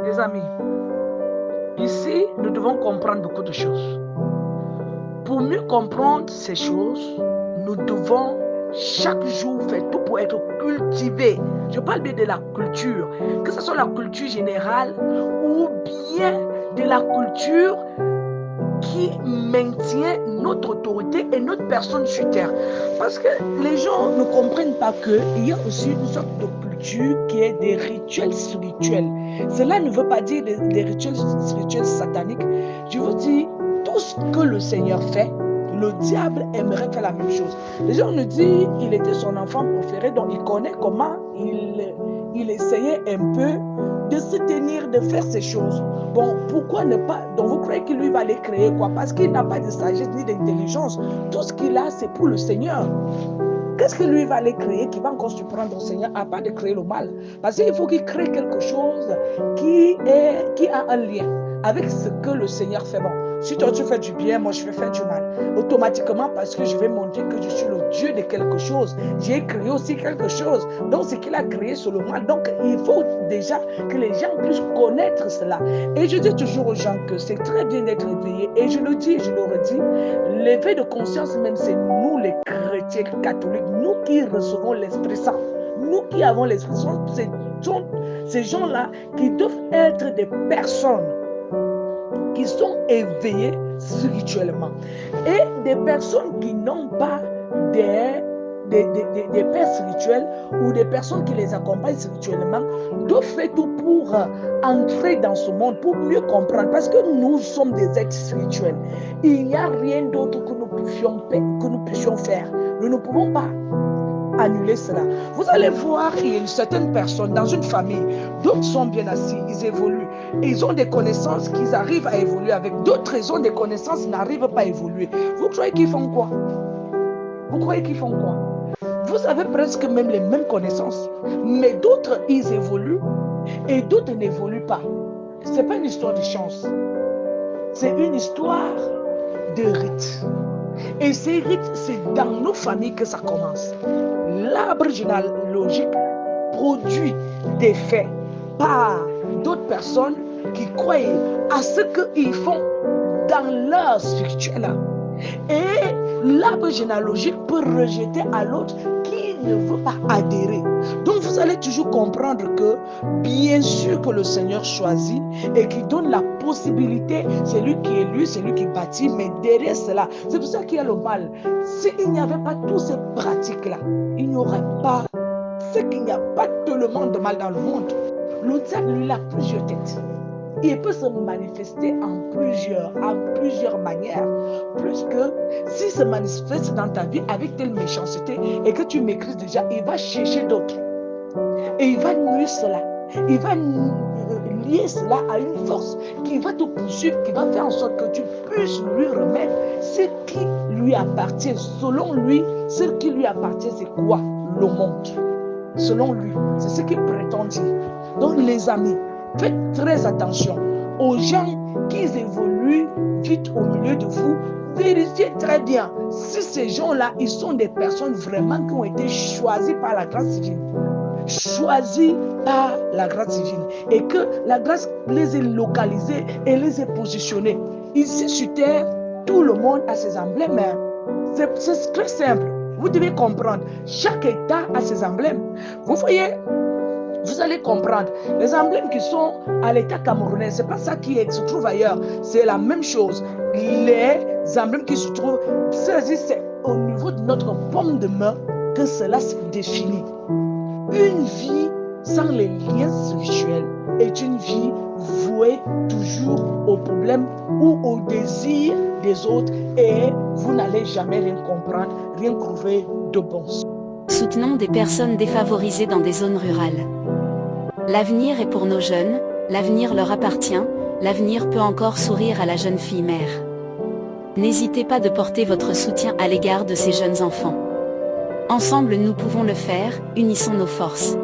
Les amis, ici, nous devons comprendre beaucoup de choses. Pour mieux comprendre ces choses, nous devons chaque jour faire tout pour être cultivé. Je parle bien de la culture, que ce soit la culture générale ou bien de la culture qui maintient notre autorité et notre personne sur terre. Parce que les gens ne comprennent pas qu'il y a aussi une sorte de culture qui est des rituels spirituels. Cela ne veut pas dire des rituels spirituels sataniques. Je vous dis, tout ce que le Seigneur fait, le diable aimerait faire la même chose. Les gens nous disent qu'il était son enfant préféré, donc il connaît comment il essayait un peu de se tenir, de faire ces choses. Bon, pourquoi ne pas? Donc vous croyez qu'il lui va les créer quoi? Parce qu'il n'a pas de sagesse ni d'intelligence. Tout ce qu'il a, c'est pour le Seigneur. Qu'est-ce que lui va les créer qui va encore surprendre au Seigneur à part de créer le mal? Parce qu'il faut qu'il crée quelque chose qui a un lien avec ce que le Seigneur fait. Bon, si toi tu fais du bien, moi je vais faire du mal. Automatiquement, parce que je vais montrer que je suis le Dieu de quelque chose. J'ai créé aussi quelque chose. Donc ce qu'il a créé, c'est le mal. Donc il faut déjà que les gens puissent connaître cela. Et je dis toujours aux gens que c'est très bien d'être éveillé. Et je le dis, je le redis, l'éveil de conscience même, c'est nous les chrétiens catholiques, nous qui recevons l'Esprit Saint, nous qui avons l'Esprit Saint, ces gens-là qui doivent être des personnes qui sont éveillées spirituellement et des personnes qui n'ont pas des pères spirituels ou des personnes qui les accompagnent spirituellement doivent faire tout pour entrer dans ce monde, pour mieux comprendre, parce que nous sommes des êtres spirituels. Il n'y a rien d'autre que nous puissions faire. Nous ne pouvons pas annuler cela. Vous allez voir qu'il y a une certaine personne dans une famille, d'autres sont bien assis, ils évoluent, ils ont des connaissances qu'ils arrivent à évoluer avec, d'autres ils ont des connaissances, ils n'arrivent pas à évoluer. Vous croyez qu'ils font quoi? Vous croyez qu'ils font quoi? Vous avez presque même les mêmes connaissances, mais d'autres ils évoluent et d'autres n'évoluent pas. Ce n'est pas une histoire de chance, c'est une histoire de rites. Et ces rites, c'est dans nos familles que ça commence. L'arbre généalogique produit des faits par d'autres personnes qui croient à ce qu'ils font dans leur spirituel. Et l'arbre généalogique peut rejeter à l'autre qui ne veut pas adhérer. Donc vous allez toujours comprendre que bien sûr que le Seigneur choisit et qui donne la possibilité, c'est lui qui élit, c'est lui qui bâtit, mais derrière cela, c'est pour ça qu'il y a le mal. S'il n'y avait pas toutes ces pratiques-là, il n'y aurait pas, c'est qu'il n'y a pas tellement de mal dans le monde. Le diable, lui, a plusieurs têtes. Il peut se manifester en plusieurs manières. Plus que s'il se manifeste dans ta vie avec telle méchanceté et que tu maîtrises déjà, il va chercher d'autres. Et il va nuire cela. Il va lier cela à une force qui va te poursuivre, qui va faire en sorte que tu puisses lui remettre ce qui lui appartient. Selon lui, ce qui lui appartient, c'est quoi? Le monde. Selon lui, c'est ce qu'il prétend dire. Donc les amis, faites très attention aux gens qui évoluent vite au milieu de vous. Vérifiez très bien si ces gens-là, ils sont des personnes vraiment qui ont été choisies par la grâce divine. Choisis par la grâce divine et que la grâce les ait localisés et les ait positionnés. Ici sur terre, tout le monde a ses emblèmes. C'est très simple. Vous devez comprendre. Chaque État a ses emblèmes. Vous voyez, vous allez comprendre. Les emblèmes qui sont à l'État camerounais, ce n'est pas ça qui se trouve ailleurs. C'est la même chose. Les emblèmes qui se trouvent, c'est au niveau de notre paume de main que cela se définit. Une vie sans les liens spirituels est une vie vouée toujours aux problèmes ou aux désirs des autres et vous n'allez jamais rien comprendre, rien trouver de bon. Soutenons des personnes défavorisées dans des zones rurales. L'avenir est pour nos jeunes, l'avenir leur appartient, l'avenir peut encore sourire à la jeune fille mère. N'hésitez pas de porter votre soutien à l'égard de ces jeunes enfants. Ensemble nous pouvons le faire, unissons nos forces.